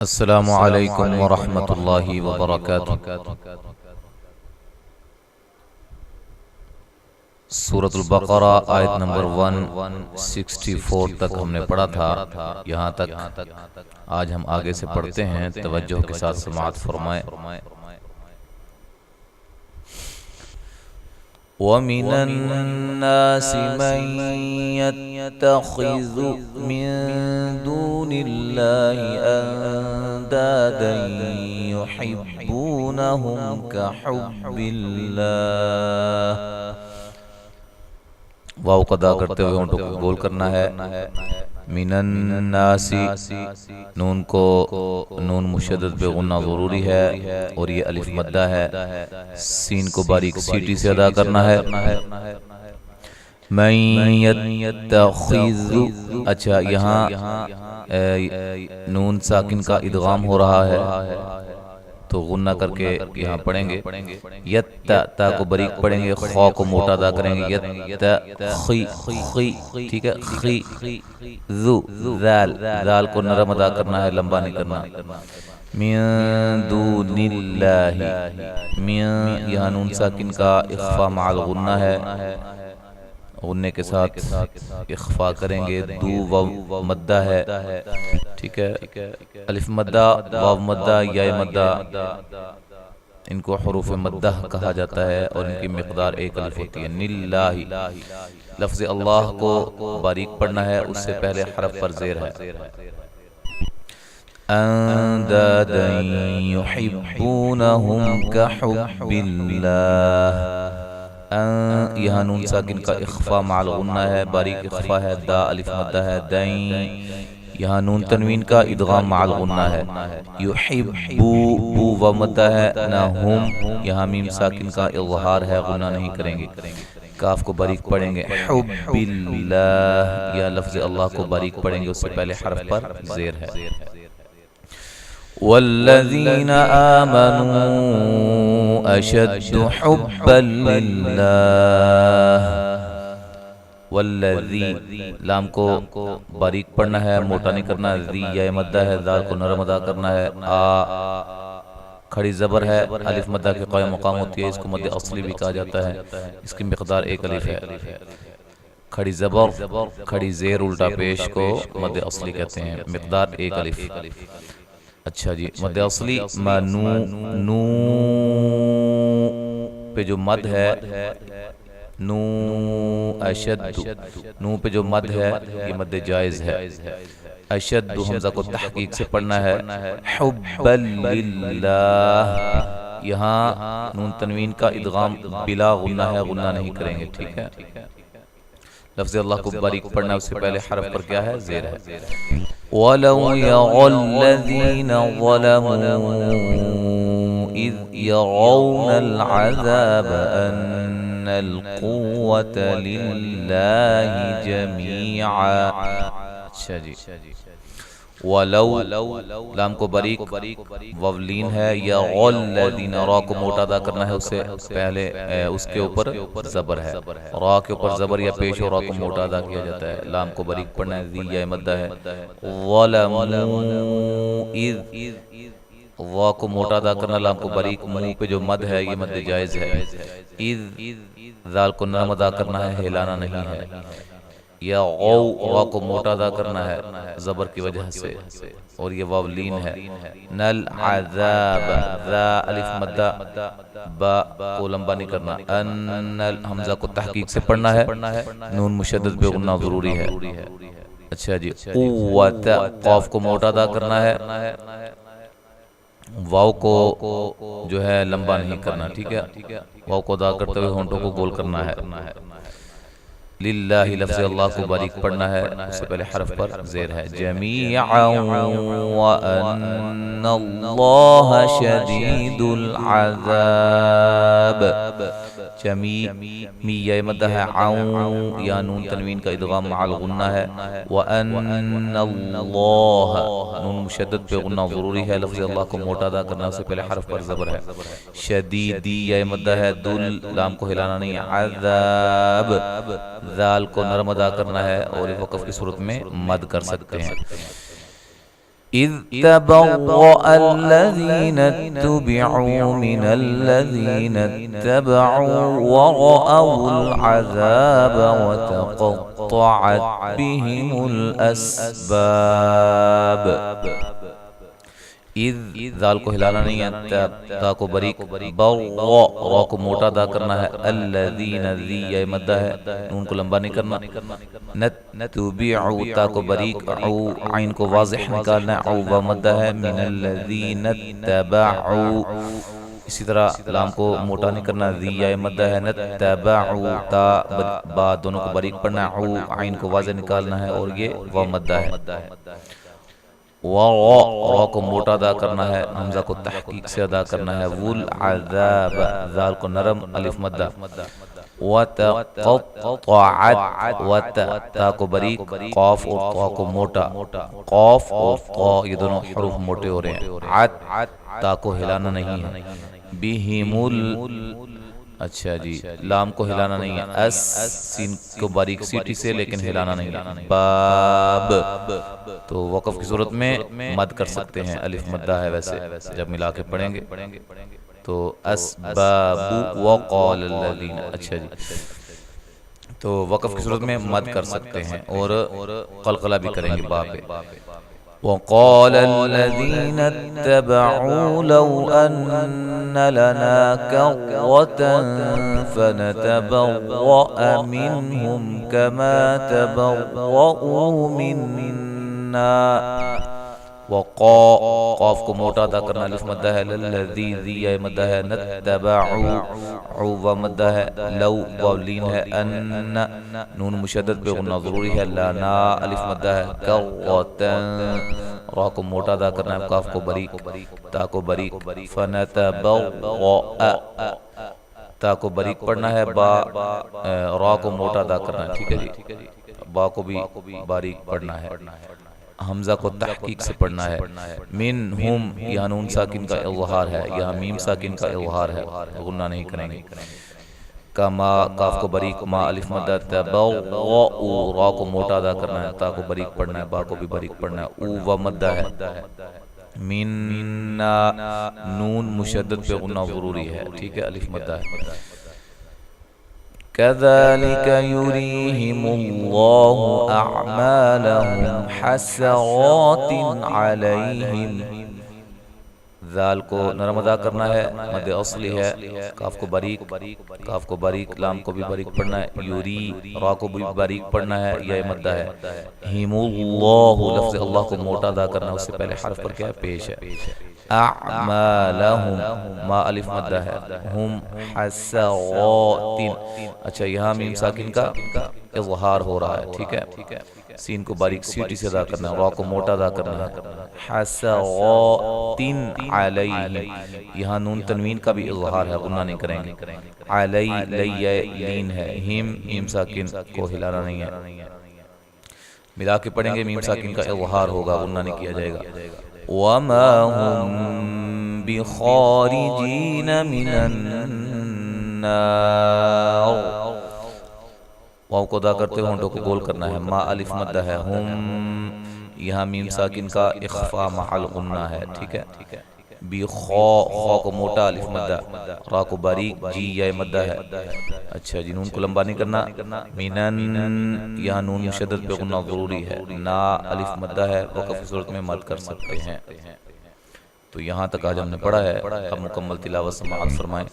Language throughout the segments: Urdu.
السلام علیکم ورحمۃ اللہ وبرکاتہ۔ سورۃ البقرہ آیت نمبر 164 تک ہم نے پڑھا تھا۔ یہاں تک آج ہم آگے سے پڑھتے ہیں، توجہ کے ساتھ سماعت فرمائیں۔ وَمِنَ النَّاسِ مَن يَتَّخِذُ مِن دُونِ اللَّهِ أَندَادًا يُحِبُّونَهُمْ كَحُبِّ اللَّهِ۔ واو قدا کرتے ہوئے ہونٹوں کو گول کرنا ہے۔ من الناس، نون مشدد پہ غنہ ضروری ہے اور یہ الف مدہ ہے۔ سین کو باریک سیٹی سے ادا کرنا ہے۔ من یتخذ، اچھا یہاں نون ساکن کا ادغام ہو رہا ہے تو غنہ کر کے یہاں پڑھیں گے۔ یت تا کو باریک پڑھیں گے، خا کو موٹا ادا کریں گے۔ یت خی خی، ٹھیک ہے۔ خی ذو، ذال کو نرم ادا کرنا ہے، لمبا نہیں کرنا۔ من دون اللہ، من یہاں نون ساکن کا اخفا مع الغنہ ہے، غنے کے ساتھ اخفا کریں گے۔ دو واو مدہ ہے، ٹھیک ہے۔ الف مدہ، واو مدہ، یا مدہ، ان کو حروف مدہ کہا جاتا ہے اور ان کی مقدار ایک الف ہوتی ہے۔ نللہ، لفظ اللہ کو باریک پڑھنا ہے، اس سے پہلے حرف پر زیر ہے۔ اندادا یحبونہم کحب اللہ، یہاں نون ساکن کا اخفا مع الغنہ ہے، باریک اخفا ہے۔ دا الف مدہ ہے۔ دین، یہاں نون تنوین کا ادغام مع الغنہ ہے۔ یحبو، بو و مدہ ہے نہ ہم، یہاں میم ساکن کا اظہار ہے، غنہ نہیں کریں گے۔ کاف کو باریک پڑھیں گے۔ حب اللہ، یا لفظ اللہ کو باریک پڑھیں گے، اس سے پہلے حرف پر زیر ہے۔ والذین آمنوا اشد حبا للہ، والذی، لام کو باریک پڑھنا ہے، موٹا نہیں کرنا۔ ذی یا مدہ ہے، ذال کو نرم ادا کرنا ہے۔ آ کھڑی زبر ہے، الف مدہ کے قائم مقام ہوتی ہے، اس کو مد اصلی بھی کہا جاتا ہے، اس کی مقدار ایک الف ہے۔ کھڑی زبر، کھڑی زیر الٹا پیش کو مد اصلی کہتے ہیں، مقدار ایک الف۔ اچھا جی، مد اصلی منو، نو پہ جو مد ہے، نو اشد، نو پہ جو مد ہے یہ مد جائز ہے۔ اشد حمزہ کو تحقیق سے پڑھنا ہے۔ حبا للہ، یہاں نون تنوین کا ادغام بلا غنہ ہے، غنہ نہیں کریں گے، ٹھیک ہے۔ لفظ اللہ کو باریک پڑھنا ہے، اس سے پہلے حرف پر کیا ہے؟ زیر ہے۔ وَلَوْ يَرَى الَّذِينَ ظَلَمُوا إِذْ يَرَوْنَ الْعَذَابَ أَنَّ الْقُوَّةَ لِلَّهِ جَمِيعًا۔ اچھا جی، وَلَوْ، لام کو باریک، وَوْلین ہے، یا الَّذِينَ، را کو موٹا ادا کرنا ہے، اس سے پہلے اس کے اوپر زبر ہے، را کے اوپر زبر یا پیش ہو، را کو موٹا ادا کیا جاتا ہے۔ لام کو باریک پڑھنا ہے، ذی یا مدہ ہے۔ ظَلَمُوا اِذْ، وا کو موٹا ادا کرنا، لام کو باریک، منہ پہ جو مد ہے یہ مد جائز ہے۔ اِذ، ذال کو نرم ادا کرنا ہے، ہلانا نہیں ہے۔ یا غو، را کو موٹا ادا کرنا ہے زبر کی وجہ سے، اور یہ واولین ہے۔ نل عذاب، ذا الف مدہ، با کو لمبا نہیں کرنا۔ ان حمزہ کو تحقیق سے پڑھنا ہے، نون مشدد پہ غنہ ضروری ہے۔ اچھا جی، قوت، قاف کو موٹا ادا کرنا ہے، واو کو جو ہے لمبا نہیں کرنا، ٹھیک ہے۔ واو کو ادا کرتے ہوئے ہونٹوں کو گول کرنا ہے۔ للہ، لفظ اللہ کو باریک پڑھنا ہے، اس سے پہلے حرف پر زیر ہے۔ جمیعا وَأَنَّ اللَّهَ شَدِيدُ الْعَذَابِ، می یا مدہ ہے، عون یا نون تنوین کا ادغام مع الغنہ ہے۔ وَأَنَّ اللَّهَ، نون مشدد پہ غنہ ضروری ہے، لفظ اللہ کو موٹا ادا کرنا، اس سے پہلے حرف پر زبر ہے۔ شدیدی یا مدہ ہے، دل، لام کو ہلانا نہیں ہے۔ عذاب، ذال کو نرم ادا کرنا ہے، اور وقف کی صورت میں مد کر سکتے ہیں۔ إذ تبرأ الذين اتبعوا من الذين اتبعوا ورأوا العذاب وتقطعت بهم الأسباب. اذ ذال کو ہلانا نہیں ہے، تا کو بریک، را کو موٹا ادا کرنا ہے، الذین ذی یہ مدہ ہے، نون کو لمبا نہیں کرنا، نتبعو تا کو بریک، عو عین کو واضح نکالنا ہے، عو و مدہ ہے، من الذین اتبعو. اسی طرح لام کو موٹا نہیں کرنا، ذی یہ مدہ ہے، نتبعو تا با دونوں کو بریک پڑھنا ہے، عو عین کو واضح نکالنا ہے اور یہ و مدہ ہے. را کو موٹا ادا کرنا ہے، حمزہ کو تحقیق سے ادا کرنا ہے، والعذاب ذال کو نرم، الف مدہ، وتقطعت تا کو بریک، قاف اور طا کو موٹا، قاف اور طا یہ دونوں حروف موٹے ہو رہے ہیں، تا کو ہلانا نہیں ہے، بہم اچھا جی لام کو ہلانا نہیں ہے، اس سین کو باریک سیٹی سے لیکن ہلانا نہیں ہے، باب تو وقف کی صورت میں مد کر سکتے ہیں، الف مدہ ہے ویسے جب ملا کے پڑھیں گے تو اسباب وقال الذین. اچھا جی تو وقف کی صورت میں مد کر سکتے ہیں اور قلقلہ بھی کریں گے با پہ. وقال الذين اتبعوا لو أن لنا كرة فنتبرأ منهم كما تبرؤوا منا. قاف کو موٹا ادا کرنا، الف مدہ ہے، للذی ذی یہ مدہ ہے، نتبعو عو و مدہ ہے، لو واو لین ہے، ان نون مشدد پہ غنہ ضروری ہے، لانا الف مدہ ہے، کرتن را کو موٹا ادا کرنا ہے، قاف کو بریک، تا کو بریک، فنتبرأ تا کو بریک پڑھنا ہے، با را کو موٹا ادا کرنا ہے، ٹھیک ہے جی، با کو بھی باریک پڑھنا ہے، حمزہ کو تحقیق سے پڑھنا ہے، منہم یہاں نون ساکن کا اظہار ہے، یہاں میم ساکن کا اظہار ہے، غنہ نہیں کریں گے، کما کاف کو بریک، ما الف مدہ، تبرؤ را کو موٹا ادا کرنا ہے، تا کو بریک پڑھنا ہے، با کو بھی بریک پڑھنا ہے، او و مدہ ہے، مننا نون مشدد پہ غنہ ضروری ہے، ٹھیک ہے، الف مدہ ہے. كذلك يريهم الله أعمالهم حسرات عليهم. ذال کو نرم ادا کرنا ہے، مد اصلی ہے، کاف کو باریک، کاف کو باریک، لام کو بھی باریک پڑھنا ہے، یوری را کو بھی باریک پڑھنا ہے، یہ مدہ ہے، ہم اللہ لفظ اللہ کو موٹا ادا کرنا ہے، اس سے پہلے حرف پر کیا ہے پیش ہے، اعمالہم ما الف مدہ ہے، ہم حسرات. اچھا یہاں میم ساکن کا اظہار ہو رہا ہے، ٹھیک ہے، سین کو باریک سیٹی سے ادا کرنا ہے، را کو موٹا ادا کرنا ہے، حسرات علیہم، یہاں نون تنوین کا بھی اظہار ہے، غنہ نہیں کریں گے، علی لین ہے، ہم میم ساکن کو ہلانا نہیں ہے، ملا کے پڑھیں گے، میم ساکن کا اظہار ہوگا، غنہ نہیں کیا جائے گا. وما هم بخارجین من النار. واو کو ادا کرتے ہونٹوں کو گول کرنا ہے، ما الف مدہ ہے، ہم یہاں میم ساکن کا اخفا محل غنہ ہے، ٹھیک ہے، بی خا کو موٹا الف مدہ، را کو باریک، جی یا مدہ ہے. اچھا جی نون کو لمبا نہیں کرنا، مینن یہاں نون مشدد پہ غنہ ضروری ہے، نا الف مدہ ہے، وقف صورت میں مد کر سکتے ہیں. تو یہاں تک آج ہم نے پڑھا ہے، اب مکمل تلاوت سماعت فرمائیں.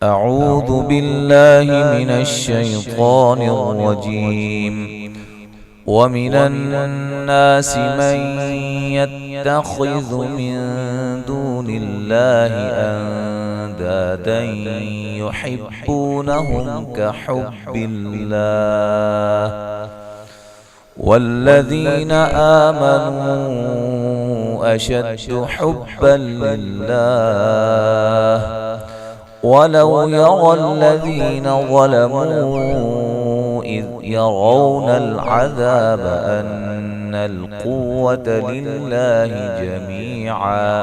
اعوذ باللہ من الشیطان الرجیم. ومن الناس من يتخذ من دون الله أندادا يحبونهم كحب الله والذين آمنوا أشد حبا لله ولو يرى الذين ظلموا إذ يرون العذاب أن القوة لله جميعا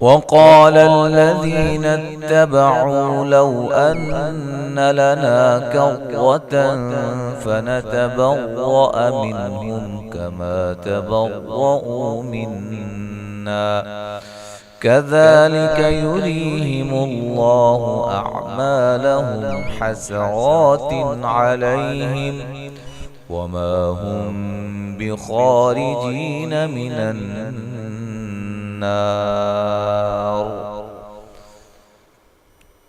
وقال الذين اتبعوا لو أن لنا كرة فنتبرأ منهم كما تبرأوا منا كذلك يريهم الله أعمالهم حسرات عليهم وما هم بخارجين من النار।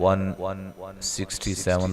167